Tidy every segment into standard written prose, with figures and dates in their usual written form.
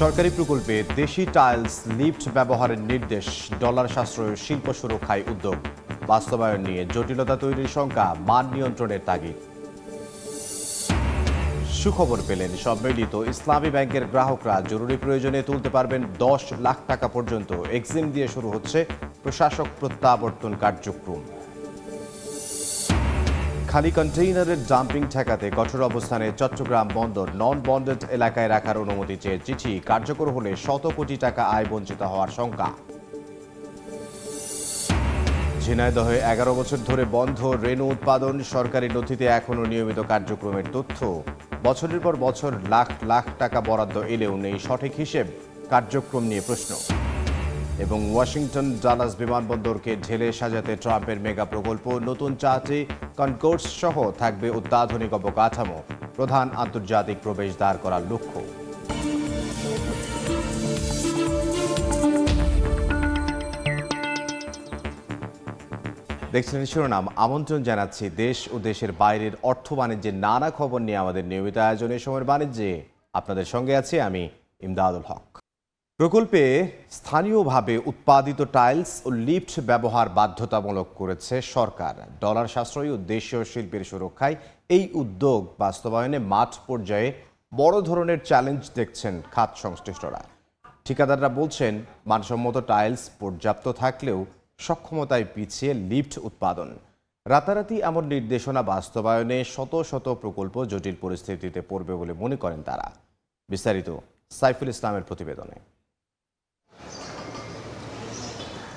সরকারি প্রকল্পে দেশি টাইলস লিফট ব্যবহারের নির্দেশ, ডলার সাশ্রয়ের শিল্প সুরক্ষায় উদ্যোগ, বাস্তবায়ন নিয়ে জটিলতা তৈরির শঙ্কা, মান নিয়ন্ত্রণের তাগিদ। সুখবর পেলেন সম্মিলিত ইসলামী ব্যাংকের গ্রাহকরা জরুরি প্রয়োজনে তুলতে পারবেন 10 লাখ টাকা পর্যন্ত। এক্সিম দিয়ে শুরু হচ্ছে প্রশাসক প্রত্যাবর্তন কার্যক্রম। খালি কন্টেইনারের ডাম্পিং ঠেকাতে কঠোর অবস্থানে চট্টগ্রাম বন্দর, নন বন্ডেড এলাকায় রাখার অনুমতি চেয়ে চিঠি, কার্যকর হলে শত কোটি টাকা আয় বঞ্চিত হওয়ার শঙ্কা। ঝিনাইদহে 11 বছর ধরে বন্ধ রেণু উৎপাদন, সরকারি নথিতে এখনও নিয়মিত কার্যক্রমের তথ্য। বছরের পর বছর লাখ লাখ টাকা বরাদ্দ এলেও নেই সঠিক হিসেব, কার্যক্রম নিয়ে প্রশ্ন। এবং ওয়াশিংটন ডালাস বিমানবন্দরকে ঢেলে সাজাতে ট্রাম্পের মেগা প্রকল্প, নতুন চার্টে কনকোর্স সহ থাকবে অত্যাধুনিক অবকাঠামো, প্রধান আন্তর্জাতিক প্রবেশদ্বার করার লক্ষ্য। দেখছিলেন শিরোনাম। আমন্ত্রণ জানাচ্ছি দেশ ও দেশের বাইরের অর্থ বাণিজ্যের নানা খবর নিয়ে আমাদের নিয়মিত আয়োজনে সময়ের বাণিজ্যে আপনাদের সঙ্গে আছি আমি ইমদাদুল হক। প্রকল্পে স্থানীয়ভাবে উৎপাদিত টাইলস ও লিফট ব্যবহার বাধ্যতামূলক করেছে সরকার। ডলার সাশ্রয়ী ও দেশীয় শিল্পের সুরক্ষায় এই উদ্যোগ বাস্তবায়নে মাঠ পর্যায়ে বড় ধরনের চ্যালেঞ্জ দেখছেন খাত সংশ্লিষ্টরা। ঠিকাদাররা বলছেন, মানসম্মত টাইলস পর্যাপ্ত থাকলেও সক্ষমতায় পিছিয়ে লিফট উৎপাদন। রাতারাতি এমন নির্দেশনা বাস্তবায়নে শত শত প্রকল্প জটিল পরিস্থিতিতে পড়বে বলে মনে করেন তারা। বিস্তারিত সাইফুল ইসলামের প্রতিবেদনে।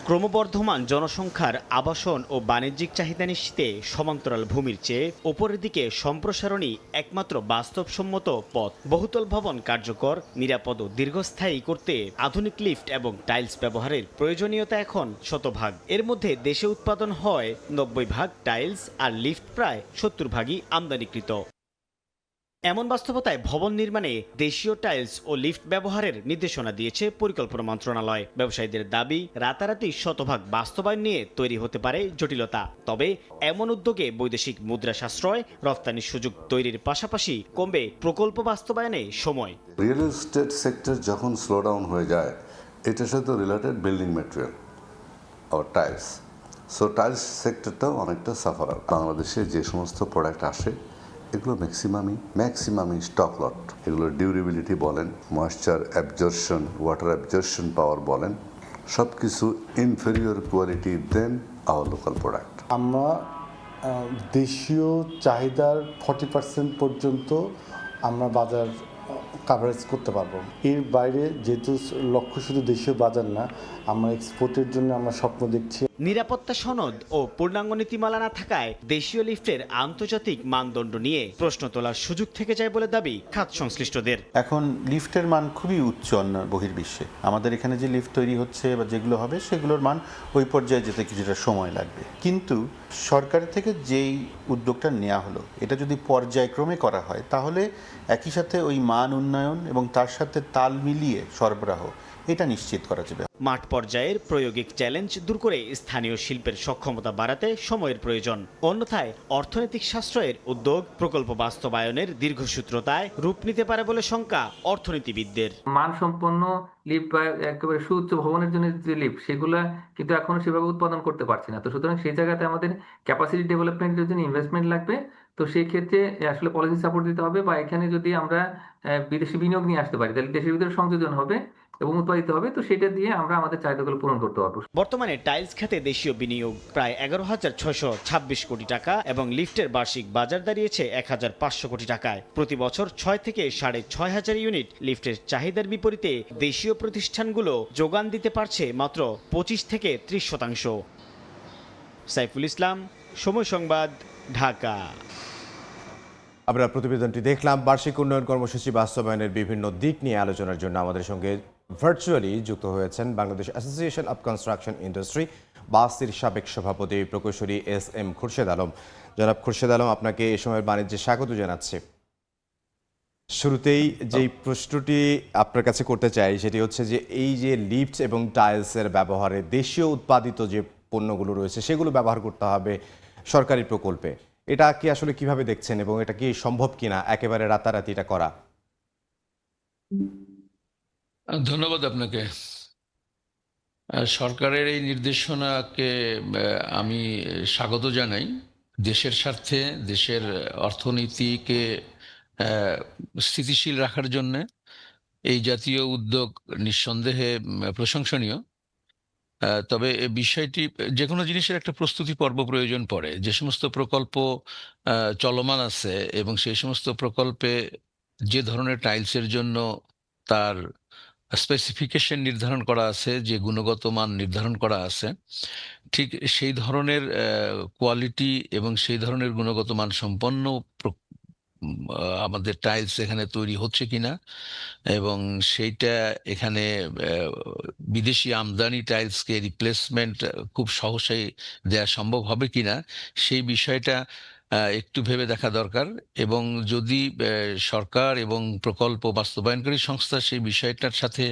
ক্রমবর্ধমান জনসংখ্যার আবাসন ও বাণিজ্যিক চাহিদা নিশ্চিতে সমান্তরাল ভূমির চেয়ে ওপরের দিকে সম্প্রসারণই একমাত্র বাস্তবসম্মত পথ। বহুতল ভবন কার্যকর, নিরাপদ ও দীর্ঘস্থায়ী করতে আধুনিক লিফট এবং টাইলস ব্যবহারের প্রয়োজনীয়তা এখন শতভাগ। এর মধ্যে দেশে উৎপাদন হয় 90 ভাগ টাইলস আর লিফট প্রায় 70 ভাগই আমদানিকৃত। এমন বাস্তবতায় ভবন নির্মাণে দেশীয় টাইলস ও লিফট ব্যবহারের নির্দেশনা দিয়েছে পরিকল্পনা মন্ত্রণালয়। ব্যবসায়ীদের দাবি, রাতারাতি শতভাগ বাস্তবায়ন নিয়ে তৈরি হতে পারে জটিলতা। তবে এমন উদ্যোগে বৈদেশিক মুদ্রা সাশ্রয়, রফতানির সুযোগ তৈরির পাশাপাশি কমবে প্রকল্প বাস্তবায়নে সময়। রিয়েল এস্টেট সেক্টর যখন স্লো ডাউন হয়ে যায়, এটার সাথে রিলেটেড বিল্ডিং ম্যাটেরিয়াল আর টাইলস। সো টাইলস সেক্টরটাও অনেকটা সাফারার। বাংলাদেশে যে সমস্ত প্রোডাক্ট আসে এগুলো ম্যাক্সিমামই স্টক লট। এগুলোর ডিউরেবিলিটি বলেন, moisture absorption, water absorption power বলেন, সব কিছু inferior quality than our local product. আমরা দেশীয় চাহিদার 40% পর্যন্ত আমরা বাজার কাভারেজ করতে পারবো। এর বাইরে যেহেতু লক্ষ্য শুধু দেশীয় বাজার না, আমরা এক্সপোর্টের জন্য আমরা স্বপ্ন দেখছি। নিরাপত্তা সনদ ও পূর্ণাঙ্গ নীতিমালা না থাকায় দেশীয় লিফটের আন্তর্জাতিক মানদণ্ড নিয়ে প্রশ্ন তোলার সুযোগ থেকে যায় বলে দাবি খাত সংশ্লিষ্টদের। এখন লিফটের মান খুবই উচ্চ অন্য বহির্বিশ্বে। আমাদের এখানে যে লিফট তৈরি হচ্ছে বা যেগুলো হবে সেগুলোর মান ওই পর্যায়ে যেতে কিছুটা সময় লাগবে। কিন্তু সরকারের থেকে যেই উদ্যোগটা নেওয়া হলো, এটা যদি পর্যায়ক্রমে করা হয় তাহলে একই সাথে ওই মান উন্নয়ন এবং তার সাথে তাল মিলিয়ে সরবরাহ এটা নিশ্চিত করা যাবে। মাঠ পর্যায়ের প্রায়োগিক চ্যালেঞ্জ দূর করে স্থানীয় শিল্পের সক্ষমতা বাড়াতে সময়ের প্রয়োজন। অন্যথায় অর্থনৈতিক সাশ্রয়ের উদ্যোগ প্রকল্প বাস্তবায়নের দীর্ঘসূত্রতায় রূপ নিতে পারে বলে শঙ্কা অর্থনীতিবিদদের। মানসম্পন্ন লিফট বা একেবারে সুউচ্চ ভবনের জন্য যে লিফট, সেগুলো কিন্তু এখনো সেভাবে উৎপাদন করতে পারছি না। তো সুতরাং সেই জায়গাতে আমাদের ক্যাপাসিটি ডেভেলপমেন্টের জন্য ইনভেস্টমেন্ট লাগবে। তো সেই ক্ষেত্রে আসলে পলিসি সাপোর্ট দিতে হবে, বা এখানে যদি আমরা বিদেশি বিনিয়োগ নিয়ে আসতে পারি তাহলে দেশের ভিতরে সংযোজন হবে এবং উৎপাদিত হবে। তো সেটা দিয়ে আমরা আমাদের চাহিদাগুলো পূরণ করতে পারবো। বর্তমানে টাইলস খাতে দেশীয় বিনিয়োগ প্রায় 11,626 কোটি টাকা এবং লিফটের বার্ষিক বাজার দাঁড়িয়েছে 1,500 কোটি টাকায়। প্রতি বছর 6 থেকে 6,500 ইউনিট লিফটের চাহিদার বিপরীতে দেশীয় প্রতিষ্ঠানগুলো যোগান দিতে পারছে মাত্র 25 থেকে 30%। সাইফুল ইসলাম, সময় সংবাদ, ঢাকা। আমরা প্রতিবেদনটি দেখলাম। বার্ষিক উন্নয়ন কর্মসূচি বাস্তবায়নের বিভিন্ন দিক নিয়ে আলোচনার জন্য আমাদের সঙ্গে ভার্চুয়ালি যুক্ত হয়েছেন Bangladesh association of construction industry বাসির সাবেক সভাপতি প্রকৌশলী SM খুরশেদ আলম। জনাব খুরশেদ আলম, আপনাকে এই সময়ের বাণিজ্যে স্বাগত জানাচ্ছি। শুরুতেই যেই প্রশ্নটি আপনার কাছে করতে চাই সেটি হচ্ছে যে এই যে লিফট এবং টাইলসের ব্যবহারে দেশীয় উৎপাদিত যে পণ্যগুলো রয়েছে সেগুলো ব্যবহার করতে হবে সরকারি প্রকল্পে, এটা কি আসলে কিভাবে দেখছেন এবং এটা কি সম্ভব কিনা একেবারে রাতারাতি এটা করা? ধন্যবাদ আপনাকে। সরকারের এই নির্দেশনাকে আমি স্বাগত জানাই। দেশের স্বার্থে, দেশের অর্থনীতিকে আহ, স্থিতিশীল রাখার জন্য এই জাতীয় উদ্যোগ নিঃসন্দেহে প্রশংসনীয়। তবে এ বিষয়টি, যে কোনো জিনিসের একটা প্রস্তুতি পর্ব প্রয়োজন পড়ে। যে সমস্ত প্রকল্প চলমান আছে এবং সেই সমস্ত প্রকল্পে যে ধরনের টাইলসের জন্য তার স্পেসিফিকেশন নির্ধারণ করা আছে, যে গুণগত মান নির্ধারণ করা আছে, ঠিক সেই ধরনের কোয়ালিটি এবং সেই ধরনের গুণগত মান সম্পন্ন আমাদের টাইলস এখানে তৈরি হচ্ছে কিনা, এবং সেইটা এখানে বিদেশি আমদানি টাইলসকে রিপ্লেসমেন্ট খুব সহজেই দেওয়া সম্ভব হবে কিনা, সেই বিষয়টা একটু ভেবে দেখা দরকার। এবং যদি সরকার এবং প্রকল্প বাস্তবায়নকারী সংস্থা সেই বিষয়টার সাথে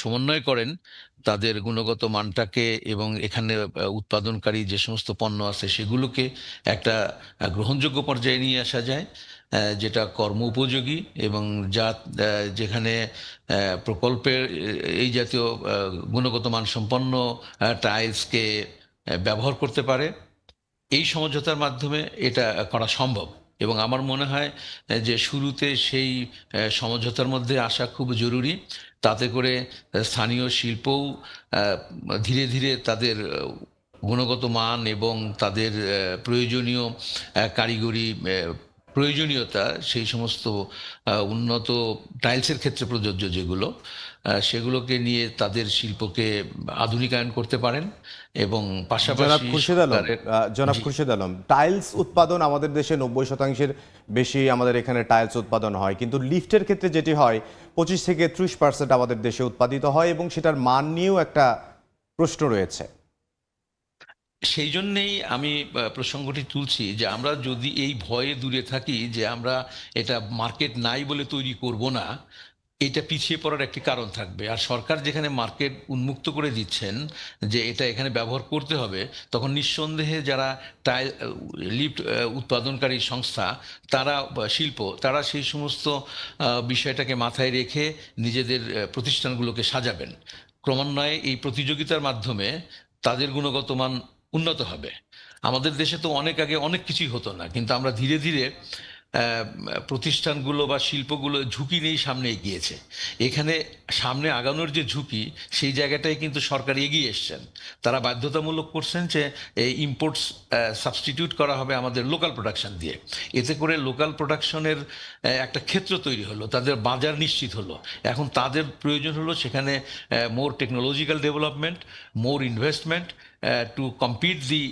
সমন্বয় করেন, তাদের গুণগত মানটাকে এবং এখানে উৎপাদনকারী যে সমস্ত পণ্য আছে সেগুলোকে একটা গ্রহণযোগ্য পর্যায়ে নিয়ে আসা যায়, যেটা কর্ম উপযোগী এবং যা যেখানে প্রকল্পের এই জাতীয় গুণগত মানসম্পন্ন টাইলসকে ব্যবহার করতে পারে, এই সমঝোতার মাধ্যমে এটা করা সম্ভব। এবং আমার মনে হয় যে শুরুতে সেই সমঝোতার মধ্যে আসা খুব জরুরি। তাতে করে স্থানীয় শিল্পও ধীরে ধীরে তাদের গুণগত মান এবং তাদের প্রয়োজনীয় কারিগরি প্রয়োজনীয়তা, সেই সমস্ত উন্নত টাইলসের ক্ষেত্রে প্রযোজ্য যেগুলো, সেগুলোকে নিয়ে তাদের শিল্পকে আধুনিকায়ন করতে পারেন। এবং জনাব পাশাপাশি খুরশেদ আলম, জনাব জি। খুরশেদ আলম, টাইলস উৎপাদন আমাদের দেশে 90%-এর বেশি আমাদের এখানে টাইলস উৎপাদন হয়, কিন্তু লিফটের ক্ষেত্রে যেটি হয় 25 থেকে 30% আমাদের দেশে উৎপাদিত হয় এবং সেটার মান নিয়েও একটা প্রশ্ন রয়েছে। সেই জন্যেই আমি প্রসঙ্গটি তুলছি যে আমরা যদি এই ভয়ে দূরে থাকি যে আমরা এটা মার্কেট নাই বলে তৈরি করব না, এটা পিছিয়ে পড়ার একটি কারণ থাকবে। আর সরকার যেখানে মার্কেট উন্মুক্ত করে দিচ্ছেন যে এটা এখানে ব্যবহার করতে হবে, তখন নিঃসন্দেহে যারা টাইল লিফট উৎপাদনকারী সংস্থা, তারা শিল্প, তারা সেই সমস্ত বিষয়টাকে মাথায় রেখে নিজেদের প্রতিষ্ঠানগুলোকে সাজাবেন। ক্রমান্বয়ে এই প্রতিযোগিতার মাধ্যমে তাদের গুণগত মান উন্নত হবে। আমাদের দেশে তো অনেক আগে অনেক কিছুই হতো না, কিন্তু আমরা ধীরে ধীরে প্রতিষ্ঠানগুলো বা শিল্পগুলো ঝুঁকি নিয়েই সামনে এগিয়েছে। এখানে সামনে আগানোর যে ঝুঁকি, সেই জায়গাটায় কিন্তু সরকার এগিয়ে এসছেন। তারা বাধ্যতামূলক করছেন যে এই ইম্পোর্টস সাবস্টিটিউট করা হবে আমাদের লোকাল প্রোডাকশন দিয়ে। এতে করে লোকাল প্রোডাকশনের একটা ক্ষেত্র তৈরি হলো, তাদের বাজার নিশ্চিত হলো। এখন তাদের প্রয়োজন হলো সেখানে more technological development, more investment to compete the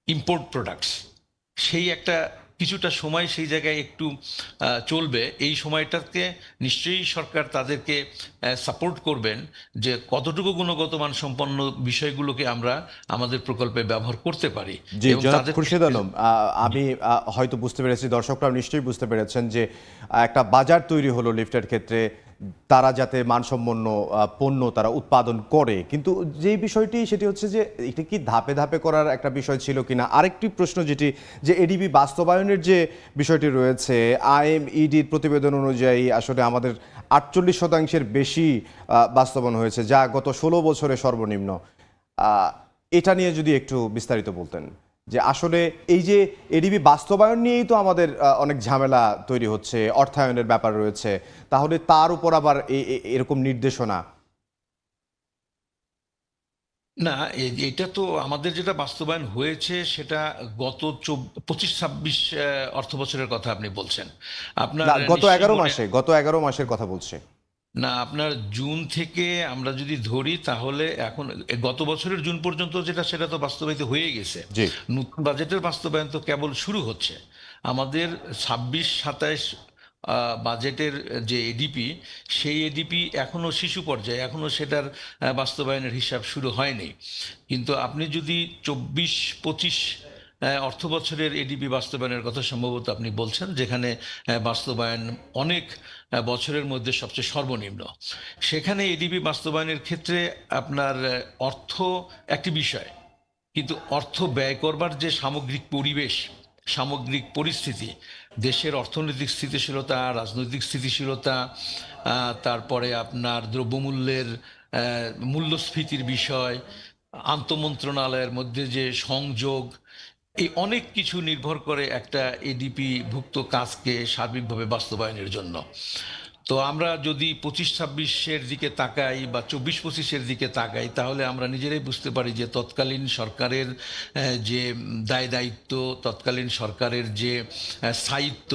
import products. সেই একটা কিছুটা সময় সেই জায়গায় একটু চলবে। এই সময়টাকে নিশ্চয়ই সরকার তাদেরকে সাপোর্ট করবেন যে কতটুকু গুণগত মান সম্পন্ন বিষয়গুলোকে আমরা আমাদের প্রকল্পে ব্যবহার করতে পারি। জি, এবং জনাব তাদের খুরশেদ আলম, আমি হয়তো বুঝতে পেরেছি, দর্শকরা নিশ্চয়ই বুঝতে পেরেছেন যে একটা বাজার তৈরি হলো লিফটের ক্ষেত্রে, তারা যাতে মানসম্পন্ন পণ্য তারা উৎপাদন করে। কিন্তু যেই বিষয়টি সেটি হচ্ছে যে এটা কি ধাপে ধাপে করার একটা বিষয় ছিল কিনা। আরেকটি প্রশ্ন যেটি, যে এডিবি বাস্তবায়নের যে বিষয়টি রয়েছে, আইএমইডির প্রতিবেদন অনুযায়ী আসলে আমাদের 48% বেশি বাস্তবায়ন হয়েছে, যা গত 16 বছরে সর্বনিম্ন। এটা নিয়ে যদি একটু বিস্তারিত বলতেন, যে আসলে এই যে এডিবি বাস্তবায়ন নিয়েই তো আমাদের অনেক ঝামেলা তৈরি হচ্ছে, অর্থায়নের ব্যাপার রয়েছে, তাহলে তার উপর আবার এরকম নির্দেশনা। না, এটা তো আমাদের যেটা বাস্তবায়ন হয়েছে সেটা গত 25-26 অর্থ বছরের কথা আপনি বলছেন। আপনার না, গত নিশ্চয়ই 11 মনে, মাসে, গত 11 মাসের কথা বলছে। না আপনার জুন থেকে আমরা যদি ধরি তাহলে এখন গত বছরের জুন পর্যন্ত যেটা, সেটা তো বাস্তবায়িত হয়ে গেছে। জি। নতুন বাজেটের বাস্তবায়ন তো কেবল শুরু হচ্ছে। আমাদের 26-27 বাজেটের যে এডিপি, সেই এডিপি এখনো শিশু পর্যায়ে, এখনো সেটার বাস্তবায়নের হিসাব শুরু হয়নি। কিন্তু আপনি যদি 24-25 অর্থ বছরের এডিপি বাস্তবায়নের কথা সম্ভবত আপনি বলছেন, যেখানে বাস্তবায়ন অনেক বছরের মধ্যে সবচেয়ে সর্বনিম্ন, সেখানে এডিপি বাস্তবায়নের ক্ষেত্রে আপনার অর্থ একটি বিষয়, কিন্তু অর্থ ব্যয় করবার যে সামগ্রিক পরিবেশ, সামগ্রিক পরিস্থিতি, দেশের অর্থনৈতিক স্থিতিশীলতা, রাজনৈতিক স্থিতিশীলতা, তারপরে আপনার দ্রব্যমূল্যের মূল্যস্ফীতির বিষয়, আন্তঃমন্ত্রণালয়ের মধ্যে যে সংযোগ, এই অনেক কিছু নির্ভর করে একটা এডিপি ভুক্ত কাজকে সার্বিকভাবে বাস্তবায়নের জন্য। তো আমরা যদি 25-26-এর দিকে তাকাই বা 24-25-এর দিকে তাকাই, তাহলে আমরা নিজেরাই বুঝতে পারি যে তৎকালীন সরকারের যে দায় দায়িত্ব, তৎকালীন সরকারের যে স্থায়িত্ব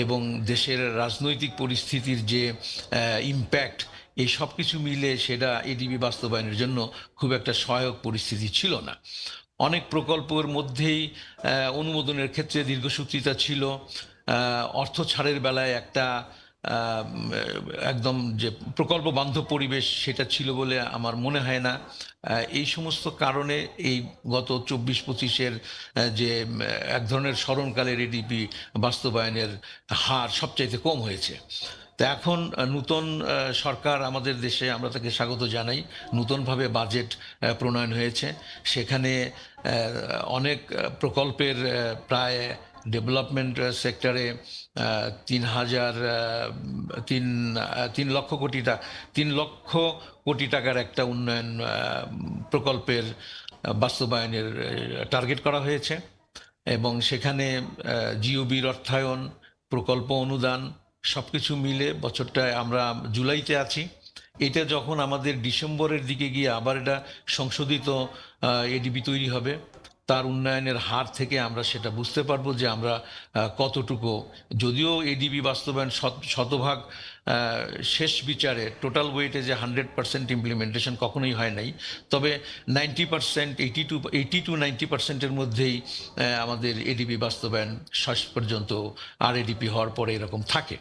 এবং দেশের রাজনৈতিক পরিস্থিতির যে ইম্প্যাক্ট, এই সব কিছু মিলে সেটা এডিবি বাস্তবায়নের জন্য খুব একটা সহায়ক পরিস্থিতি ছিল না। অনেক প্রকল্পের মধ্যেই অনুমোদনের ক্ষেত্রে দীর্ঘসূত্রিতা ছিল, অর্থ ছাড়ের বেলায় একটা একদম যে প্রকল্প বান্ধব পরিবেশ সেটা ছিল বলে আমার মনে হয় না। এই সমস্ত কারণে এই গত 24-25-এর যে এক ধরনের স্মরণকালের এডিপি বাস্তবায়নের হার সবচাইতে কম হয়েছে। তো এখন নূতন সরকার আমাদের দেশে, আমরা তাকে স্বাগত জানাই। নূতনভাবে বাজেট প্রণয়ন হয়েছে, সেখানে অনেক প্রকল্পের প্রায় ডেভেলপমেন্ট সেক্টরে 3 লক্ষ কোটি টাকার একটা উন্নয়ন প্রকল্পের বাস্তবায়নের টার্গেট করা হয়েছে এবং সেখানে জিওবির অর্থায়ন, প্রকল্প অনুদান সবকিছু মিলে বছরটায় আমরা জুলাইতে আছি। এটা যখন আমাদের ডিসেম্বরের দিকে গিয়ে আবার এটা সংশোধিত এডিবি তৈরি হবে, তার উন্নয়নের হার থেকে আমরা সেটা বুঝতে পারবো যে আমরা কতটুকু, যদিও এডিবি বাস্তবায়ন শতভাগ শেষ বিচারে টোটাল ওয়েটে যে 100% ইমপ্লিমেন্টেশন কখনোই হয় নাই, তবে 90%, 80-90%-এর মধ্যেই আমাদের এডিবি বাস্তবায়ন শেষ পর্যন্ত RADP হওয়ার পরে এরকম থাকে।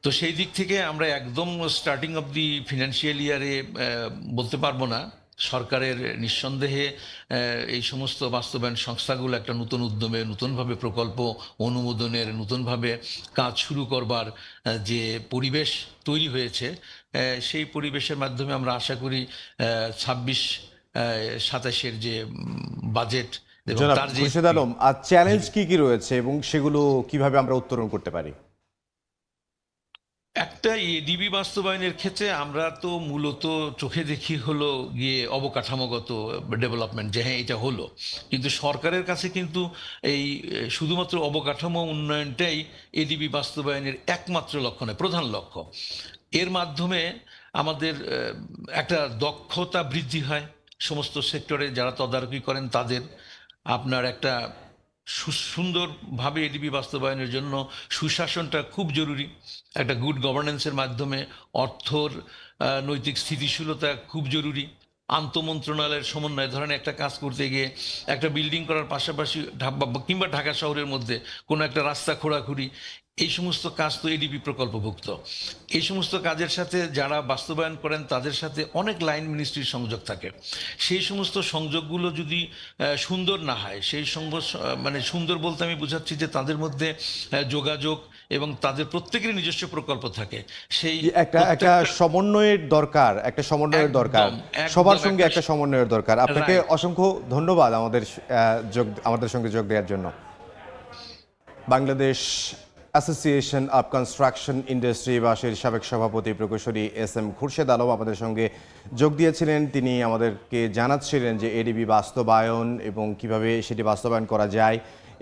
তো সেই দিক থেকে আমরা একদম স্টার্টিং অফ দি ফিনান্সিয়াল ইয়ারে বলতে পারবো না। সরকারের নিঃসন্দেহে এই সমস্ত বাস্তবায়ন সংস্থাগুলো একটা নতুন উদ্যমে, নতুনভাবে প্রকল্প অনুমোদনের, নতুনভাবে কাজ শুরু করবার যে পরিবেশ তৈরি হয়েছে, সেই পরিবেশের মাধ্যমে আমরা আশা করি 26-27-এর যে বাজেট এবং জনাব তার যে খুরশেদ আলম, আর চ্যালেঞ্জ কি কি রয়েছে এবং সেগুলো কিভাবে আমরা উত্তরণ করতে পারি? একটা এডিবি বাস্তবায়নের ক্ষেত্রে আমরা তো মূলত চোখে দেখি হলো গিয়ে অবকাঠামোগত ডেভেলপমেন্ট, যে হ্যাঁ এটা হলো, কিন্তু সরকারের কাছে কিন্তু এই শুধুমাত্র অবকাঠামো উন্নয়নটাই এডিবি বাস্তবায়নের একমাত্র লক্ষ্য নয়, প্রধান লক্ষ্য। এর মাধ্যমে আমাদের একটা দক্ষতা বৃদ্ধি হয়, সমস্ত সেক্টরে যারা তদারকি করেন তাদের। আপনার একটা সুন্দরভাবে এডিবি বাস্তবায়নের জন্য সুশাসনটা খুব জরুরি। একটা গুড গভর্নেন্সের মাধ্যমে অর্থর নৈতিক স্থিতিশীলতা খুব জরুরি। আন্তঃমন্ত্রণালয়ের সমন্বয়, ধরেন একটা কাজ করতে গিয়ে একটা বিল্ডিং করার পাশাপাশি কিংবা ঢাকা শহরের মধ্যে কোনো একটা রাস্তা খোঁড়াখুড়ি, এই সমস্ত কাজ তো এডিপি প্রকল্পভুক্ত। এই সমস্ত কাজের সাথে যারা বাস্তবায়ন করেন তাদের সাথে অনেক লাইন মিনিস্ট্রির সংযোগ থাকে। সেই সমস্ত সংযোগগুলো যদি সুন্দর না হয়, সেই মানে সুন্দর বলতে আমি বোঝাচ্ছি যে তাদের মধ্যে যোগাযোগ এবং তাদের প্রত্যেকেরই নিজস্ব প্রকল্প থাকে, সেই একটা সমন্বয়ের দরকার, সবার সঙ্গে একটা সমন্বয়ের দরকার। আপনাকে অসংখ্য ধন্যবাদ আমাদের সঙ্গে যোগ দেওয়ার জন্য। Bangladesh association of construction industry বাসের সাবেক সভাপতি প্রকৌশলী SM খুরশেদ আলম আমাদের সঙ্গে যোগ দিয়েছিলেন। তিনি আমাদেরকে জানাচ্ছিলেন যে এডিবি বাস্তবায়ন এবং কিভাবে সেটি বাস্তবায়ন করা যায়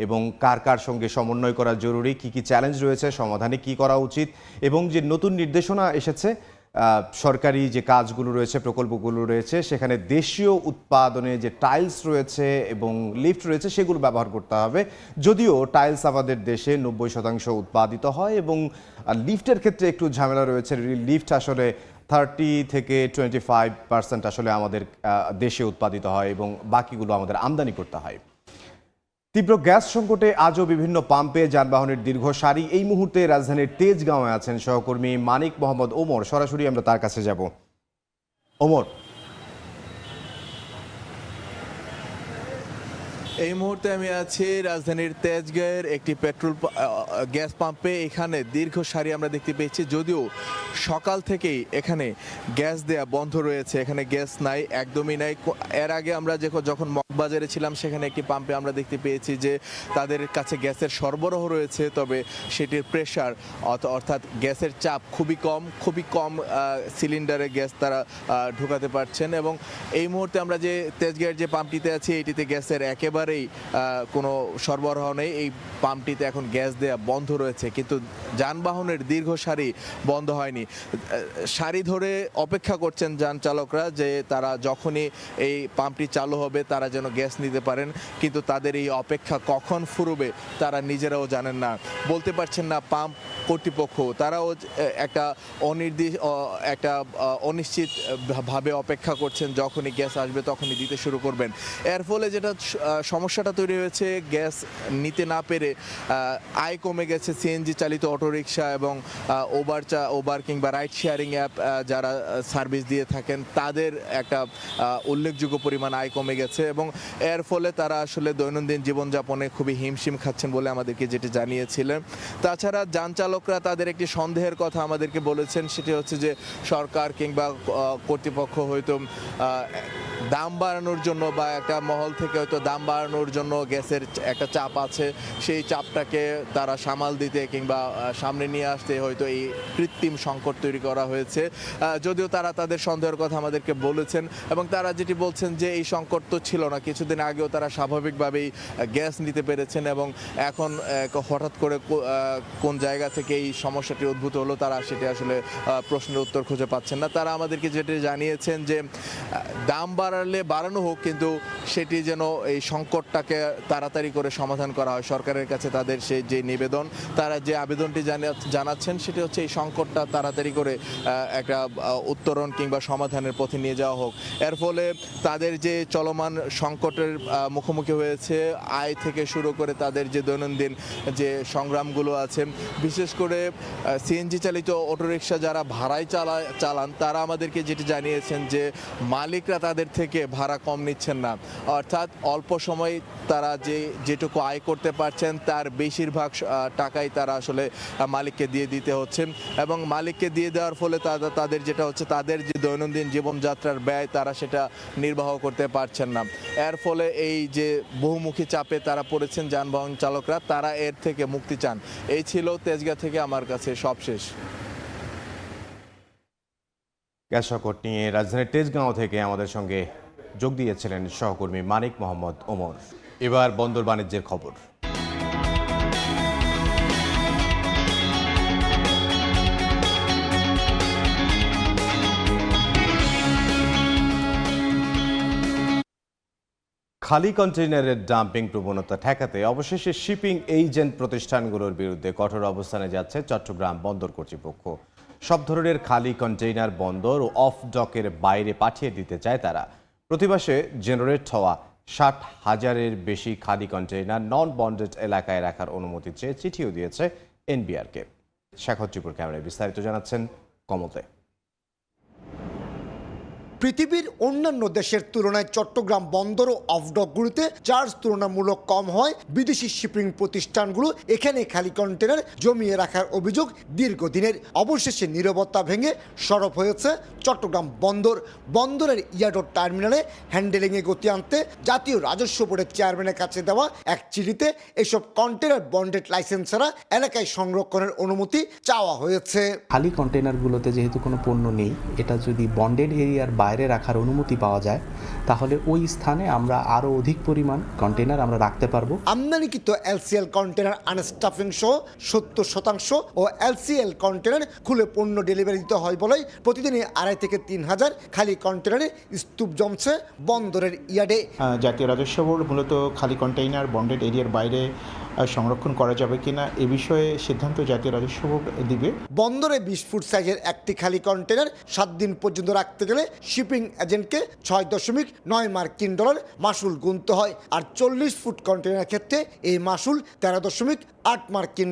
এবং কার কার সঙ্গে সমন্বয় করা জরুরি, কি কি চ্যালেঞ্জ রয়েছে, সমাধানে কি করা উচিত, এবং যে নতুন নির্দেশনা এসেছে, সরকারি যে কাজগুলো রয়েছে, প্রকল্পগুলো রয়েছে, সেখানে দেশীয় উৎপাদনে যে টাইলস রয়েছে এবং লিফট রয়েছে সেগুলো ব্যবহার করতে হবে। যদিও টাইলস আমাদের দেশে 90% উৎপাদিত হয় এবং লিফটের ক্ষেত্রে একটু ঝামেলা রয়েছে। লিফট আসলে 30 থেকে 25% আসলে আমাদের দেশে উৎপাদিত হয় এবং বাকিগুলো আমাদের আমদানি করতে হয়। তীব্র গ্যাস সংকটে আজও বিভিন্ন পাম্পে যানবাহনের দীর্ঘ সারি। এই মুহূর্তে রাজধানীর তেজগাঁওয়ে আছেন সহকর্মী মানিক মোহাম্মদ ওমর। সরাসরি আমরা তার কাছে যাব। ওমর, এই মুহূর্তে আমি আছি রাজধানীর তেজগাঁয়ের একটি গ্যাস পাম্পে। এখানে দীর্ঘ সারি আমরা দেখতে পেয়েছি, যদিও সকাল থেকেই এখানে গ্যাস দেয়া বন্ধ রয়েছে, এখানে গ্যাস নাই, একদমই নাই। এর আগে আমরা যখন মগবাজারে ছিলাম সেখানে একটি পাম্পে আমরা দেখতে পেয়েছি যে তাদের কাছে গ্যাসের সরবরাহ রয়েছে, তবে সেটির প্রেশার অর্থাৎ গ্যাসের চাপ খুবই কম সিলিন্ডারে গ্যাস তারা ঢোকাতে পারছেন। এবং এই মুহূর্তে আমরা যে তেজগাঁয়ের যে পাম্পটিতে আছি এটিতে গ্যাসের একেবারেই কোনো সরবরাহ নেই। এই পাম্পটিতে এখন গ্যাস দেয়া বন্ধ রয়েছে, কিন্তু যানবাহনের দীর্ঘ সারি বন্ধ হয়নি। সারি ধরে অপেক্ষা করছেন যান চালকরা যে তারা যখনই এই পাম্পটি চালু হবে তারা যেন গ্যাস নিতে পারেন, কিন্তু তাদের এই অপেক্ষা কখন ফুরবে তারা নিজেরাও জানেন না, বলতে পারছেন না পাম্প কর্তৃপক্ষ। তারাও একটা অনিশ্চিত ভাবে অপেক্ষা করছেন, যখনই গ্যাস আসবে তখনই দিতে শুরু করবেন। এর ফলে যেটা সমস্যাটা তৈরি হয়েছে, গ্যাস নিতে না পেরে আয় কমে গেছে সিএনজি চালিত অটোরিকশা এবং ওবার কিংবা রাইড শেয়ারিং অ্যাপ যারা সার্ভিস দিয়ে থাকেন তাদের একটা উল্লেখযোগ্য পরিমাণ আয় কমে গেছে, এবং এর ফলে তারা আসলে দৈনন্দিন জীবনযাপনে খুবই হিমশিম খাচ্ছেন বলে আমাদেরকে যেটি জানিয়েছিলেন। তাছাড়া যান চালকরা তাদের একটি সন্দেহের কথা আমাদেরকে বলেছেন, সেটি হচ্ছে যে সরকার কিংবা কর্তৃপক্ষ হয়তো দাম বাড়ানোর জন্য বা একটা মহল থেকে হয়তো দাম বাড়ানোর জন্য গ্যাসের একটা চাপ আছে, সেই চাপটাকে তারা সামাল দিতে কিংবা সামনে নিয়ে আসতে হয়তো এই কৃত্রিম সংকট তৈরি করা হয়েছে। যদিও তারা তাদের সন্দেহের কথা আমাদেরকে বলেছেন, এবং তারা যেটি বলছেন যে এই সংকট তো ছিল না, কিছুদিন আগেও তারা স্বাভাবিকভাবেই গ্যাস নিতে পেরেছেন, এবং এখন হঠাৎ করে কোন জায়গা থেকে এই সমস্যাটি উদ্ভূত হলো তারা সেটি আসলে প্রশ্নের উত্তর খুঁজে পাচ্ছেন না। তারা আমাদেরকে যেটি জানিয়েছেন যে দাম বাড়ালে বাড়ানো হোক, কিন্তু সেটি যেন এই সংকটটাকে তাড়াতাড়ি করে সমাধান করা হয়। সরকারের কাছে তাদের সেই যে নিবেদন, তারা যে আবেদনটি জানাচ্ছেন সেটি হচ্ছে এই সংকটটা তাড়াতাড়ি করে একটা উত্তরণ কিংবা সমাধানের পথে নিয়ে যাওয়া হোক। এর ফলে তাদের যে চলমান সংকটের মুখোমুখি হয়েছে, আয় থেকে শুরু করে তাদের যে দৈনন্দিন যে সংগ্রামগুলো আছে, বিশেষ করে সিএনজি চালিত অটোরিকশা যারা ভাড়ায় চালান তারা আমাদেরকে যেটি জানিয়েছেন যে মালিকরা তাদের থেকে ভাড়া কম নিচ্ছেন না, অর্থাৎ অল্প সময় তারা যেটুকু আয় করতে পারছেন তার বেশিরভাগ টাকাই তারা আসলে মালিককে দিয়ে দিতে হচ্ছে, এবং মালিককে দিয়ে দেওয়ার ফলে তাদের যেটা হচ্ছে তাদের যে দৈনন্দিন জীবনযাত্রার ব্যয় তারা সেটা নির্বাহ করতে পারছেন না। এর ফলে এই যে বহুমুখী চাপে তারা পড়েছেন যানবাহন চালকরা, তারা এর থেকে মুক্তি চান। এই ছিল তেজগাঁ থেকে আমার কাছে সবশেষ। গ্যাস সংকট নিয়ে রাজধানীর তেজগাঁও থেকে আমাদের সঙ্গে যোগ দিয়েছিলেন সহকর্মী মানিক মোহাম্মদ ওমর। এবার বন্দর বাণিজ্যের খবর। খালি কন্টেইনারের ডাম্পিং প্রবণতা ঠেকাতে অবশেষে শিপিং এজেন্ট প্রতিষ্ঠানগুলোর বিরুদ্ধে কঠোর অবস্থানে যাচ্ছে চট্টগ্রাম বন্দর কর্তৃপক্ষ। সব ধরনের খালি কন্টেইনার বন্দর ও অফ ডকের বাইরে পাঠিয়ে দিতে চায় তারা। প্রতি মাসে জেনারেট হওয়া 60,000-এর বেশি খালি কন্টেইনার নন বন্ডেড এলাকায় রাখার অনুমতি চেয়ে চিঠিও দিয়েছে এনবিআরকে। শেখর ত্রিপুর ক্যামেরায় বিস্তারিত জানাচ্ছেন কমতে। পৃথিবীর অন্যান্য দেশের তুলনায় চট্টগ্রাম বন্দর ও অফডকগুলোতে চার্জ তুলনামূলক কম হয় বিদেশি শিপিং প্রতিষ্ঠানগুলো এখানে খালি কন্টেনার জমিয়ে রাখার অভিযোগ দীর্ঘদিনের। অবশেষে নীরবতা ভেঙে সরব হয়েছে চট্টগ্রাম বন্দর। বন্দরের ইয়ার্ড টার্মিনালে হ্যান্ডেলিংয়ে গতি আনতে জাতীয় রাজস্ব বোর্ডের চেয়ারম্যানের কাছে দেওয়া এক চিঠিতে এসব কন্টেনার বন্ডেড লাইসেন্স ছাড়া এলাকায় সংরক্ষণের অনুমতি চাওয়া হয়েছে। খালি কন্টেনারগুলোতে যেহেতু কোনো পণ্য নেই, এটা যদি বন্ডেড এরিয়ার বাইরে রাখার অনুমতি পাওয়া যায় তাহলে ওই স্থানে আমরা আরো অধিক পরিমাণ কন্টেনার আমরা রাখতে পারবো। আমদানিকৃত এলসিএল কন্টেনার আনস্টাফিং সহ 70% ও এলসিএল কন্টেনার খুলে পণ্য ডেলিভারি দিতে হয় বলে প্রতিদিনই 2,500 থেকে 3,000 খালি কন্টেনারে স্তূপ জমছে বন্দরের ইয়ার্ডে। জাতীয় রাজস্ব বোর্ড মূলত খালি কন্টেইনার বন্ডেড এরিয়ার বাইরে সংরক্ষণ করা যাবে কিনা এ বিষয়ে সিদ্ধান্ত জাতীয় রাজস্ব বোর্ড দিবে। বন্দরে 20 ফুট সাইজের একটি খালি কন্টেনার 7 দিন পর্যন্ত রাখতে গেলে শিপিং এজেন্টকে $6.9 মার্কিন মাসুল গুনতে হয়, আর 40 ফুট কন্টেনারের ক্ষেত্রে এই মাসুল $13.8 মার্কিন।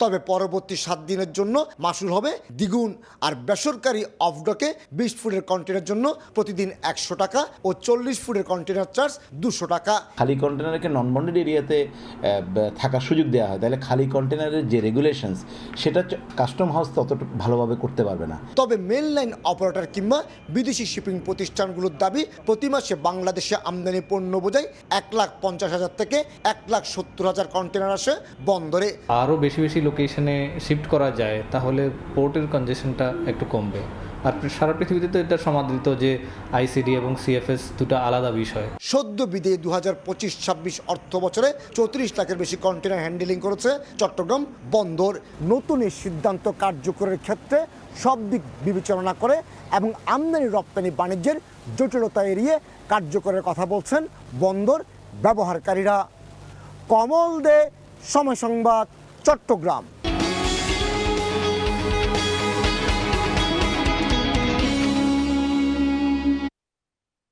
তবে পরবর্তী 7 দিনের জন্য মাসুল হবে দ্বিগুণ। আর বেসরকারি অফডকে 20 ফুটের কন্টেনারের জন্য প্রতিদিন $100 ও 40 ফুটের কন্টেনার চার্জ $200। খালি কন্টেনারকে নন বন্ডেড এরিয়াতে থাকার সুযোগ দেওয়া হয়, তাহলে খালি কন্টেনারের যে রেগুলেশনস সেটা কাস্টম হাউস তত ভালোভাবে করতে পারবে না। তবে মেন লাইন অপারেটর কিংবা বিদেশি শিপিং প্রতিষ্ঠানগুলোর দাবি, প্রতি মাসে বাংলাদেশে আমদানি পণ্য বোঝাই 1,50,000 থেকে 1,70,000 কন্টেনার আসে বন্দরে। আরও বেশি বেশি লোকেশনে শিফট করা যায় তাহলে পোর্টের কনজেশনটা একটু কমবে। আর সারা পৃথিবীতে তো এটা সমাদৃত যে আইসিডি এবং সিএফএস দুটো আলাদা বিষয়। সদ্য বিদেয় 2025-26 অর্থ বছরে 34 লাখের বেশি কন্টেনার হ্যান্ডেলিং করেছে চট্টগ্রাম বন্দর। নতুন এই সিদ্ধান্ত কার্যকরের ক্ষেত্রে সব দিক বিবেচনা করে এবং আমদানি রপ্তানি বাণিজ্যের জটিলতা এড়িয়ে কার্যকরের কথা বলছেন বন্দর ব্যবহারকারীরা। কমল দে, সময় সংবাদ, চট্টগ্রাম।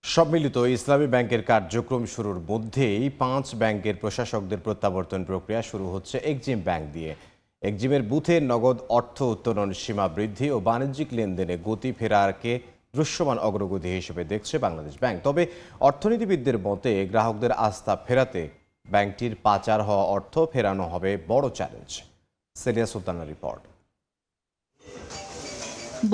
সম্মিলিত ইসলামী ব্যাংকের কার্যক্রম শুরুর মধ্যেই 5 ব্যাংকের প্রশাসকদের প্রত্যাবর্তন প্রক্রিয়া শুরু হচ্ছে এক্সিম ব্যাংক দিয়ে। এক্সিমের বুথে নগদ অর্থ উত্তোলন সীমা বৃদ্ধি ও বাণিজ্যিক লেনদেনে গতি ফেরারকে দৃশ্যমান অগ্রগতি হিসেবে দেখছে বাংলাদেশ ব্যাংক। তবে অর্থনীতিবিদদের মতে গ্রাহকদের আস্থা ফেরাতে ব্যাংকটির পাচার হওয়া অর্থ ফেরানো হবে বড় চ্যালেঞ্জ। সেলিয়া সুলতানার রিপোর্ট।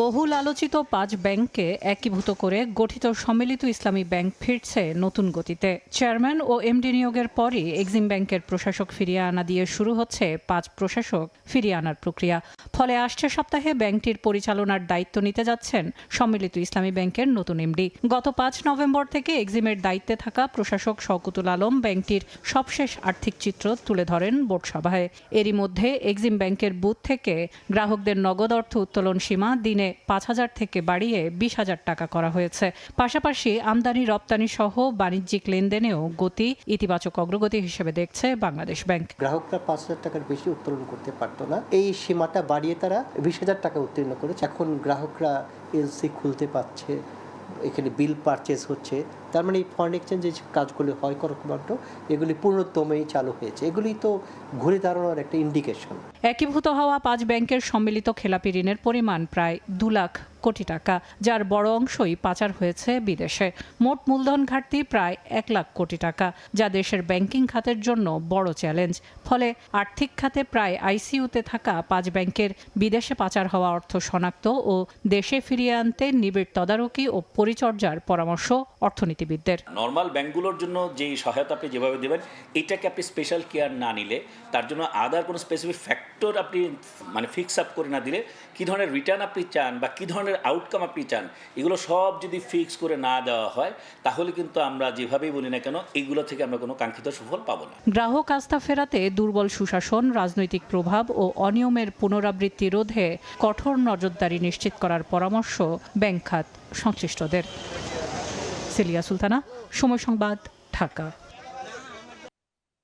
বহুল আলোচিত 5 ব্যাংককে একীভূত করে গঠিত সম্মিলিত ইসলামী ব্যাংক ফিরছে নতুন গতিতে। চেয়ারম্যান ও এমডি নিয়োগের পরই এক্সিম ব্যাংকের প্রশাসক ফিরিয়ে আনা দিয়ে শুরু হচ্ছে 5 প্রশাসক ফিরিয়ে আনার প্রক্রিয়া। ফলে আসছে সপ্তাহে ব্যাংকটির পরিচালনার দায়িত্ব নিতে যাচ্ছেন সম্মিলিত ইসলামী ব্যাংকের নতুন এমডি। গত 5 নভেম্বর থেকে এক্সিমের দায়িত্বে থাকা প্রশাসক শওকতুল আলম ব্যাংকটির সবশেষ আর্থিক চিত্র তুলে ধরেন বোর্ড সভায়। এরই মধ্যে এক্সিম ব্যাংকের বুথ থেকে গ্রাহকদের নগদ অর্থ উত্তোলন সীমা দিনে 5,000 থেকে বাড়িয়ে 20,000 টাকা করা হয়েছে। পাশাপাশি আমদানি রপ্তানি সহ বাণিজ্যিক লেনদেনেও গতি ইতিবাচক অগ্রগতি হিসেবে দেখছে বাংলাদেশ ব্যাংক। গ্রাহকরা 5,000 টাকার বেশি উত্তোলন করতে পারতো না, এই সীমাটা বাড়িয়ে তারা 20,000 টাকা উত্তীর্ণ করেছে। এখন গ্রাহকরা এলসি খুলতে পারছে, এখানে বিল পারচেজ হচ্ছে, তার মানে এই ফরেন এক্সচেঞ্জে যে কাজগুলি হয় কর্মকাণ্ড এগুলি পূর্ণদমেই চালু হয়েছে। এগুলি তো ঘুরে দাঁড়ানোর একটা ইন্ডিকেশন। একীভূত হওয়া 5 ব্যাংকের সম্মিলিত খেলাপি ঋণের পরিমাণ প্রায় 2 লাখ কোটি টাকা, যার বড় অংশই পাচার হয়েছে বিদেশে। মোট মূলধন ঘাটতি প্রায় 1 লাখ কোটি টাকা, যা দেশের ব্যাংকিং খাতের জন্য বড় চ্যালেঞ্জ। ফলে আর্থিক খাতে প্রায় আইসিইউতে থাকা 5 ব্যাংকের বিদেশে পাচার হওয়া অর্থ শনাক্ত ও দেশে ফিরিয়ে আনতে নিবিড় তদারকি ও পরিচর্যার পরামর্শ অর্থনীতিবিদদের। নর্মাল ব্যাংকগুলোর জন্য যে সহায়তা আপনি যেভাবে দেবেন, এটাকে আপনি স্পেশাল কেয়ার না নিলে, তার জন্য আদার কোনো স্পেসিফিক ফ্যাক্টর আপনি মানে ফিক্স আপ করে না দিলে, কী ধরনের রিটার্ন আপনি চান বা কী ধরনের আউটকাম আপনি চান, এগুলো সব যদি ফিক্স করে না দেওয়া হয় তাহলে কিন্তু আমরা যেভাবেই বলি না কেন এগুলো থেকে আমরা কোনো কাঙ্ক্ষিত সুফল পাবো না। গ্রাহক আস্থা ফেরাতে দুর্বল সুশাসন, রাজনৈতিক প্রভাব ও অনিয়মের পুনরাবৃত্তি রোধে কঠোর নজরদারি নিশ্চিত করার পরামর্শ ব্যাংক খাত সংশ্লিষ্টদের। সেলিয়া সুলতানা, সময় সংবাদ, ঢাকা।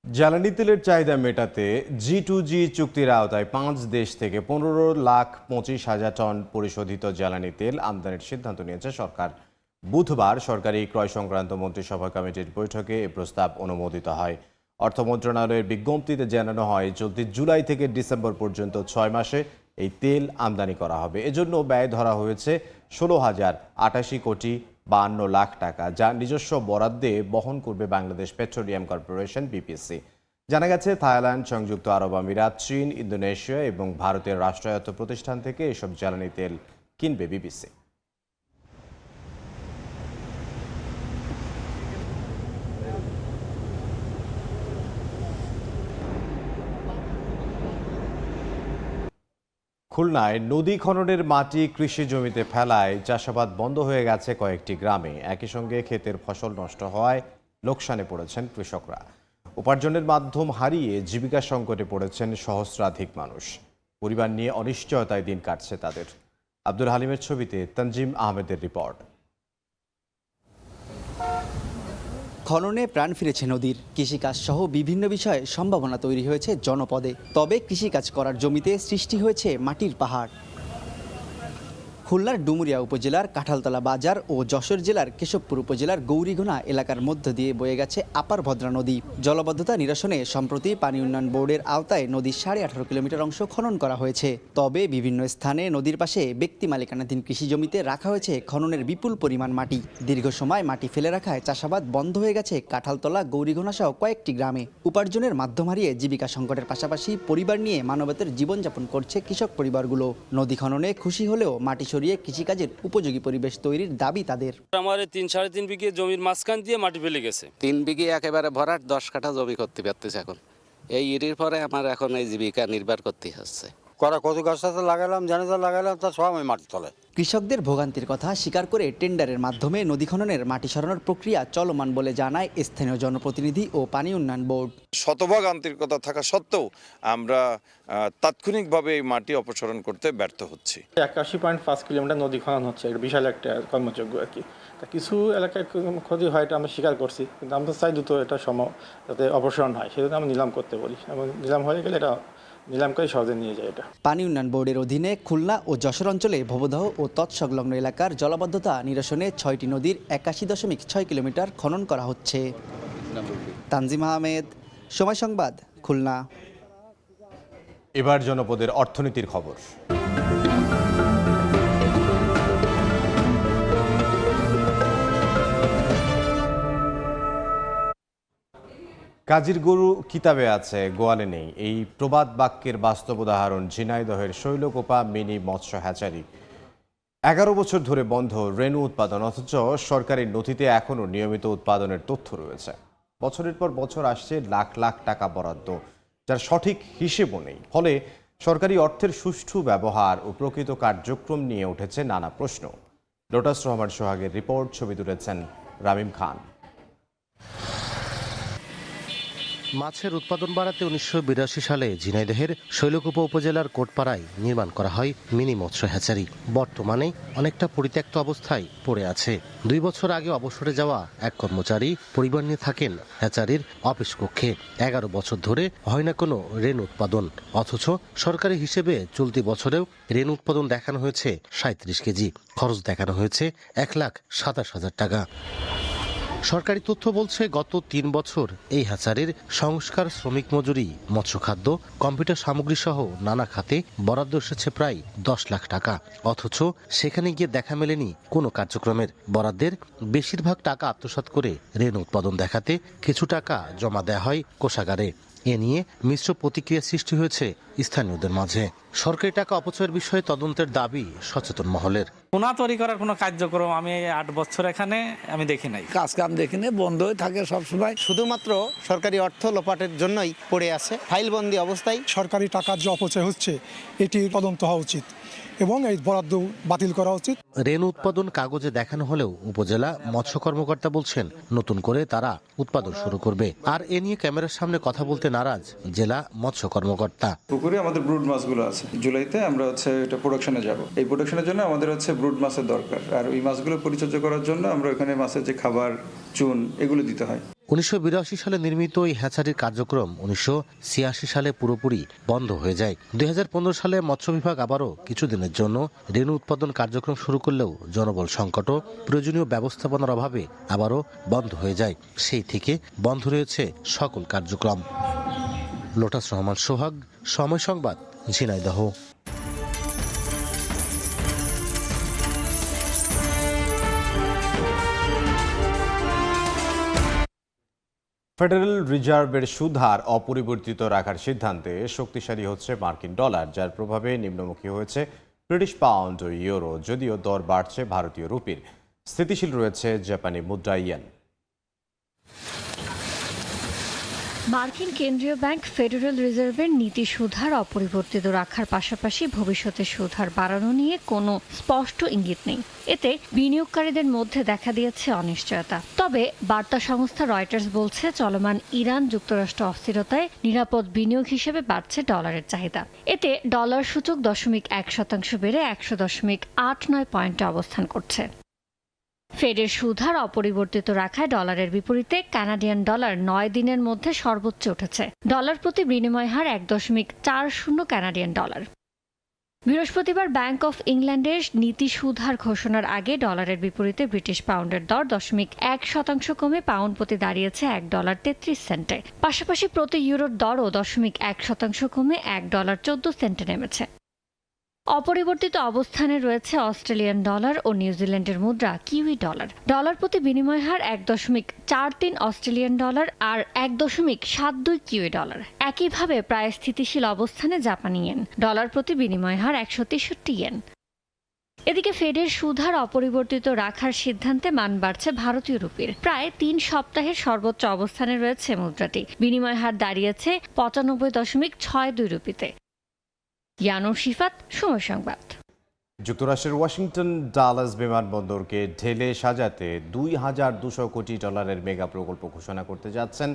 জ্বালানি তেলের চাহিদা মেটাতে G2G চুক্তির আওতায় 5 দেশ থেকে 15,25,000 টন পরিশোধিত জ্বালানি তেল আমদানির সিদ্ধান্ত নিয়েছে সরকার। বুধবার সরকারি ক্রয় সংক্রান্ত মন্ত্রিসভা কমিটির বৈঠকে এ প্রস্তাব অনুমোদিত হয়। অর্থ মন্ত্রণালয়ের বিজ্ঞপ্তিতে জানানো হয়, চলতি জুলাই থেকে ডিসেম্বর পর্যন্ত 6 মাসে এই তেল আমদানি করা হবে। এজন্য ব্যয় ধরা হয়েছে 16,088 কোটি 52 লাখ টাকা, যা নিজস্ব বরাদ্দে বহন করবে বাংলাদেশ পেট্রোলিয়াম কর্পোরেশন বিপিসি। জানা গেছে, থাইল্যান্ড, সংযুক্ত আরব আমিরাত, চীন, ইন্দোনেশিয়া এবং ভারতের রাষ্ট্রায়ত্ত প্রতিষ্ঠান থেকে এসব জ্বালানি তেল কিনবে বিপিসি। খুলনায় নদী খননের মাটি কৃষি জমিতে ফেলায় চাষাবাদ বন্ধ হয়ে গেছে কয়েকটি গ্রামে। একই সঙ্গে ক্ষেতের ফসল নষ্ট হওয়ায় লোকসানে পড়েছেন কৃষকরা। উপার্জনের মাধ্যম হারিয়ে জীবিকা সংকটে পড়েছেন সহস্রাধিক মানুষ। পরিবার নিয়ে অনিশ্চয়তায় দিন কাটছে তাদের। আব্দুল হালিমের ছবিতে তানজিম আহমেদের রিপোর্ট। খননে প্রাণ ফিরেছে নদীর, কৃষিকাজ সহ বিভিন্ন বিষয়ে সম্ভাবনা তৈরি হয়েছে জনপদে। তবে কৃষিকাজ করার জমিতে সৃষ্টি হয়েছে মাটির পাহাড়। খুলনার ডুমুরিয়া উপজেলার কাঁঠালতলা বাজার ও যশোর জেলার কেশবপুর উপজেলার গৌরীঘোনা এলাকার মধ্য দিয়ে বয়ে গেছে আপার ভদ্রা নদী। জলবদ্ধতা নিরসনে সম্প্রতি পানি উন্নয়ন বোর্ডের আওতায় নদীর 18.5 কিলোমিটার অংশ খনন করা হয়েছে। তবে বিভিন্ন স্থানে নদীর পাশে ব্যক্তি মালিকানাধীন কৃষি জমিতে রাখা হয়েছে খননের বিপুল পরিমাণ মাটি। দীর্ঘ সময় মাটি ফেলে রাখায় চাষাবাদ বন্ধ হয়ে গেছে কাঁঠালতলা, গৌরীঘোনা সহ কয়েকটি গ্রামে। উপার্জনের মাধ্যম হারিয়ে জীবিকা সংকটের পাশাপাশি পরিবার নিয়ে মানবেতর জীবনযাপন করছে কৃষক পরিবারগুলো। নদী খননে খুশি হলেও মাটি কৃষিকাজের উপযোগী পরিবেশ তৈরির দাবি তাদের। আমার 3-3.5 বিঘে জমির মাঝখান দিয়ে মাটি ফেলে গেছে। 3 বিঘে একেবারে ভরাট, 10 কাঠা জমি করতে পারতেছে। এখন এই ইরির পরে আমার এখন এই জীবিকা নির্বাহ করতে হচ্ছে। কত গাছ লাগালাম, জানে তো লাগালাম, তার সব আমি মাটি তলে। কৃষকদের ভোগান্তির কথা স্বীকার করে টেন্ডারের মাধ্যমে নদী খননের মাটি সরানোর প্রক্রিয়া চলমান বলে জানায় স্থানীয় জনপ্রতিনিধি ও পানি উন্নয়ন বোর্ড। শতভাগ আন্তরিকতা থাকা সত্ত্বেও আমরা তাৎক্ষণিকভাবে এই মাটি অপসারণ করতে ব্যর্থ হচ্ছি। 81.5 কিলোমিটার নদী খনন হচ্ছে, এটা বিশাল একটা কর্মযোগ্য আর কি। তা কিছু এলাকায় ক্ষতি হয়, এটা আমরা স্বীকার করছি, কিন্তু আমরা চাই দ্রুত এটা যাতে অপসারণ হয়, সেজন্য আমরা নিলাম করতে বলি, এবং নিলাম হয়ে গেলে এটা নিলাম করে সহজে নিয়ে যায়। এটা পানি উন্নয়ন বোর্ডের অধীনে খুলনা ও যশোর অঞ্চলে ভবদহ ও তৎসংলগ্ন এলাকার জলবদ্ধতা নিরসনে 6টি নদীর 81.6 কিলোমিটার খনন করা হচ্ছে। তানজিম আহমেদ, সময় সংবাদ, খুলনা। এবার জনপদের অর্থনীতির খবর। কাজীর গরু কিতাবে আছে, গোয়ালে নেই। এই প্রবাদ বাক্যের বাস্তব উদাহরণ ঝিনাইদহের শৈলকোপা মিনি মৎস্য হ্যাচারি। 11 বছর ধরে বন্ধ রেণু উৎপাদন, অথচ সরকারি নথিতে এখনও নিয়মিত উৎপাদনের তথ্য রয়েছে। বছরের পর বছর আসছে লাখ লাখ টাকা বরাদ্দ, যার সঠিক হিসেবও নেই। ফলে সরকারি অর্থের সুষ্ঠু ব্যবহার ও প্রকৃত কার্যক্রম নিয়ে উঠেছে নানা প্রশ্ন। লোটাস রহমান সোহাগের রিপোর্ট, ছবি তুলেছেন রামিম খান। মাছের উৎপাদন বাড়াতে 1982 সালে ঝিনাইদহের শৈলকুপা উপজেলার কোটপাড়ায় নির্মাণ করা হয় মিনি মৎস্য হ্যাচারি। বর্তমানে অনেকটা পরিত্যক্ত অবস্থায় পড়ে আছে। 2 বছর আগে অবসরে যাওয়া এক কর্মচারী পরিবার নিয়ে থাকেন হ্যাচারির অফিস কক্ষে। 11 বছর ধরে হয় না কোনো রেণু উৎপাদন, অথচ সরকারি হিসেবে চলতি বছরেও রেণু উৎপাদন দেখানো হয়েছে 37 কেজি, খরচ দেখানো হয়েছে 1,27,000 টাকা। সরকারি তথ্য বলছে গত 3 বছর এই হ্যাচারির সংস্কার, শ্রমিক মজুরি, মৎস্যখাদ্য, কম্পিউটার সামগ্রী সহ নানা খাতে বরাদ্দ এসেছে প্রায় 10 লাখ টাকা। অথচ সেখানে গিয়ে দেখা মেলেনি কোনো কার্যক্রমের। বরাদ্দের বেশিরভাগ টাকা আত্মসাৎ করে রেণু উৎপাদন দেখাতে কিছু টাকা জমা দেওয়া হয় কোষাগারে। এ নিয়ে মিশ্র প্রতিক্রিয়া সৃষ্টি হয়েছে স্থানীয়দের মাঝে। সরকারি টাকা অপচয়ের বিষয়ে তদন্তের দাবি সচেতন মহলের। পোনা তৈরি করার কোনো কার্যক্রম আমি 8 বছর এখানে আমি দেখি নাই। কাজ কাম দেখি নাই, বন্ধ হয়ে থাকে সবসময়। শুধুমাত্র সরকারি অর্থ লোপাটের জন্যই পড়ে আছে ফাইলবন্দি অবস্থায়। সরকারি টাকার যে অপচয় হচ্ছে এটি তদন্ত হওয়া উচিত এবং এই বরাদ্দ বাতিল করা উচিত। রেণু উৎপাদন কাগজে দেখানো হলেও উপজেলা মৎস্য কর্মকর্তা বলছেন নতুন করে তারা উৎপাদন শুরু করবে। আর এ নিয়ে ক্যামেরার সামনে কথা বলতে নারাজ জেলা মৎস্য কর্মকর্তা। পুকুরে আমাদের ব্রুড মাছগুলো আছে, জুলাইতে আমরা এটা প্রোডাকশনে যাব। এই প্রোডাকশনের জন্য আমাদের ব্রুড মাছের দরকার, আর ওই মাছগুলো পরিচর্যা করার জন্য আমরা ওখানে মাছের যে খাবার, চুন এগুলো দিতে হয়। 1982 সালে নির্মিত এই হ্যাচারির কার্যক্রম 1986 সালে পুরোপুরি বন্ধ হয়ে যায়। 2015 সালে মৎস্য বিভাগ আবারও কিছুদিনের জন্য রেণু উৎপাদন কার্যক্রম শুরু করলেও জনবল সংকট ও প্রয়োজনীয় ব্যবস্থাপনার অভাবে আবারও বন্ধ হয়ে যায়। সেই থেকে বন্ধ রয়েছে সকল কার্যক্রম। লোটাস রহমান সোহাগ, সময় সংবাদ, ঝিনাইদহ। ফেডারেল রিজার্ভের সুদহার অপরিবর্তিত রাখার সিদ্ধান্তে শক্তিশালী হচ্ছে মার্কিন ডলার, যার প্রভাবে নিম্নমুখী হয়েছে ব্রিটিশ পাউন্ড ও ইউরো। যদিও দর বাড়ছে ভারতীয় রুপির, স্থিতিশীল রয়েছে জাপানি মুদ্রা ইয়েন। মার্কিন কেন্দ্রীয় ব্যাংক ফেডারেল রিজার্ভের নীতি সুদহার অপরিবর্তিত রাখার পাশাপাশি ভবিষ্যতে সুদহার বাড়ানো নিয়ে কোনো স্পষ্ট ইঙ্গিত নেই। এতে বিনিয়োগকারীদের মধ্যে দেখা দিয়েছে অনিশ্চয়তা। তবে বার্তা সংস্থা রয়টার্স বলছে চলমান ইরান যুক্তরাষ্ট্র অস্থিরতায় নিরাপদ বিনিয়োগ হিসেবে বাড়ছে ডলারের চাহিদা। এতে ডলার সূচক 0.1% বেড়ে 100.89 পয়েন্টে অবস্থান করছে। ফেডের সুদহার অপরিবর্তিত রাখায় ডলারের বিপরীতে কানাডিয়ান ডলার 9 দিনের মধ্যে সর্বোচ্চ উঠেছে। ডলার প্রতি বিনিময় হার 1.40 কানাডিয়ান ডলার। বৃহস্পতিবার ব্যাংক অফ ইংল্যান্ডের নীতি সুদহার ঘোষণার আগে ডলারের বিপরীতে ব্রিটিশ পাউন্ডের দর 0.1% কমে পাউন্ড প্রতি দাঁড়িয়েছে $1.33। পাশাপাশি প্রতি ইউরোর দরও 0.1% কমে $1.14 নেমেছে। অপরিবর্তিত অবস্থানে রয়েছে অস্ট্রেলিয়ান ডলার ও নিউজিল্যান্ডের মুদ্রা কিউই ডলার। ডলার প্রতি বিনিময় হার 1.43 অস্ট্রেলিয়ান ডলার আর 1.72 কিউই ডলার। একইভাবে প্রায় স্থিতিশীল অবস্থানে জাপানি ইয়েন। ডলার প্রতি বিনিময় হার 163 ইয়েন। এদিকে ফেডের সুদহার অপরিবর্তিত রাখার সিদ্ধান্তে মান বাড়ছে ভারতীয় রুপির। প্রায় 3 সপ্তাহের সর্বোচ্চ অবস্থানে রয়েছে মুদ্রাটি। বিনিময় হার দাঁড়িয়েছে 95.62 রুপিতে। ইয়ানুর শিফাত, সময় সংবাদ। যুক্তরাষ্ট্রের ওয়াশিংটন ডালাস বিমানবন্দরকে ঢেলে সাজাতে $2,200 কোটি মেগা প্রকল্প ঘোষণা করতে যাচ্ছেন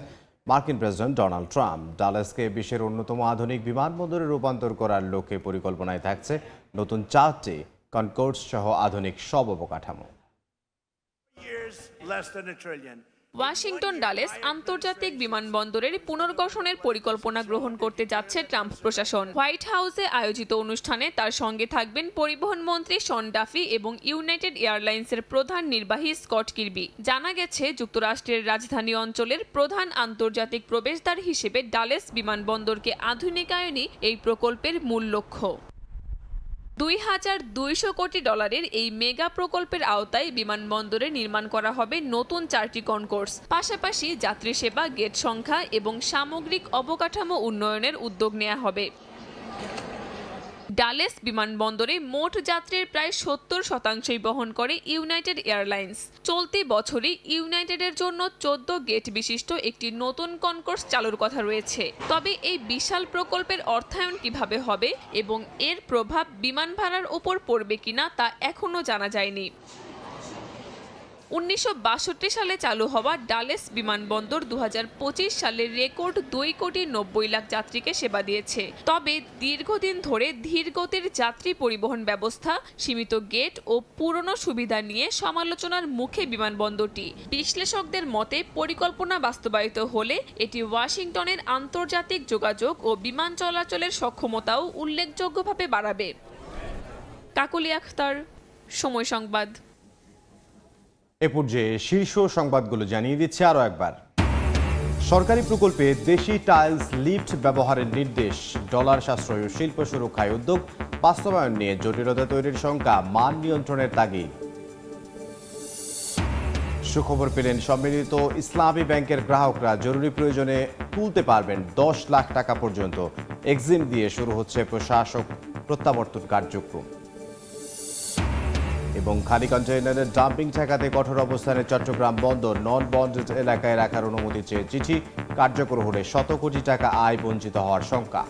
মার্কিন প্রেসিডেন্ট ডোনাল্ড ট্রাম্প। ডালাসকে বিশ্বের অন্যতম আধুনিক বিমানবন্দরে রূপান্তর করার লক্ষ্যে পরিকল্পনায় থাকছে নতুন 4টি কনকোর্স সহ আধুনিক সব অবকাঠামো। ওয়াশিংটন ডালাস আন্তর্জাতিক বিমানবন্দরের পুনর্গঠনের পরিকল্পনা গ্রহণ করতে যাচ্ছে ট্রাম্প প্রশাসন। হোয়াইট হাউসে আয়োজিত অনুষ্ঠানে তার সঙ্গে থাকবেন পরিবহন মন্ত্রী শন ডাফি এবং ইউনাইটেড এয়ারলাইন্সের প্রধান নির্বাহী স্কট কির্বি। জানা গেছে, যুক্তরাষ্ট্রের রাজধানী অঞ্চলের প্রধান আন্তর্জাতিক প্রবেশদ্বার হিসেবে ডালাস বিমানবন্দরকে আধুনিকায়নই এই প্রকল্পের মূল লক্ষ্য। $2,200 কোটি এই মেগা প্রকল্পের আওতায় বিমানবন্দরে নির্মাণ করা হবে নতুন 4টি কনকোর্স। পাশাপাশি যাত্রী সেবা, গেট সংখ্যা এবং সামগ্রিক অবকাঠামো উন্নয়নের উদ্যোগ নেওয়া হবে। ডালাস বিমানবন্দরে মোট যাত্রীর প্রায় 70% বহন করে ইউনাইটেড এয়ারলাইন্স। চলতি বছরই ইউনাইটেডের জন্য 14 গেট বিশিষ্ট একটি নতুন কনকোর্স চালুর কথা রয়েছে। তবে এই বিশাল প্রকল্পের অর্থায়ন কিভাবে হবে এবং এর প্রভাব বিমান ভাড়ার উপর পড়বে কিনা তা এখনো জানা যায়নি। 1962 সালে চালু হওয়া ডালাস বিমানবন্দর 2025 সালে রেকর্ড 2,90 লাখ যাত্রীকে সেবা দিয়েছে। তবে দীর্ঘদিন ধরে ধীরগতির যাত্রী পরিবহন ব্যবস্থা, সীমিত গেট ও পুরনো সুবিধা নিয়ে সমালোচনার মুখে বিমানবন্দরটি। বিশ্লেষকদের মতে, পরিকল্পনা বাস্তবায়িত হলে এটি ওয়াশিংটনের আন্তর্জাতিক যোগাযোগ ও বিমান চলাচলের সক্ষমতাও উল্লেখযোগ্যভাবে বাড়াবে। কাকলি আখতার, সময় সংবাদ। এ পর্যায়ে শীর্ষ সংবাদগুলো জানিয়ে দিচ্ছে আরও একবার। সরকারি প্রকল্পে দেশি টাইলস লিফট ব্যবহারের নির্দেশ। ডলার সাশ্রয় ও শিল্প সুরক্ষায় উদ্যোগ বাস্তবায়ন নিয়ে জটিলতা তৈরির শঙ্কা, মান নিয়ন্ত্রণের তাগিদ। সুখবর পেলেন সম্মিলিত ইসলামী ব্যাংকের গ্রাহকরা। জরুরি প্রয়োজনে তুলতে পারবেন 10 লাখ টাকা পর্যন্ত। এক্সিম দিয়ে শুরু হচ্ছে প্রশাসক প্রত্যাবর্তন কার্যক্রম। এবং খালি কন্টেইনারের ডাম্পিং ঠেকাতে কঠোর অবস্থানে চট্টগ্রাম বন্দর। নন বন্ডেড এলাকায় রাখার অনুমতি চেয়ে চিঠি। কার্যকর হলে শত কোটি টাকা আয় বঞ্চিত হওয়ার শঙ্কা।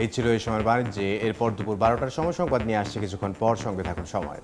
এই ছিল এই সময়ের বাণিজ্যে। এরপর দুপুর 12টার সময় সংবাদ নিয়ে আসছে কিছুক্ষণ পর। সঙ্গে থাকুন সময়ের।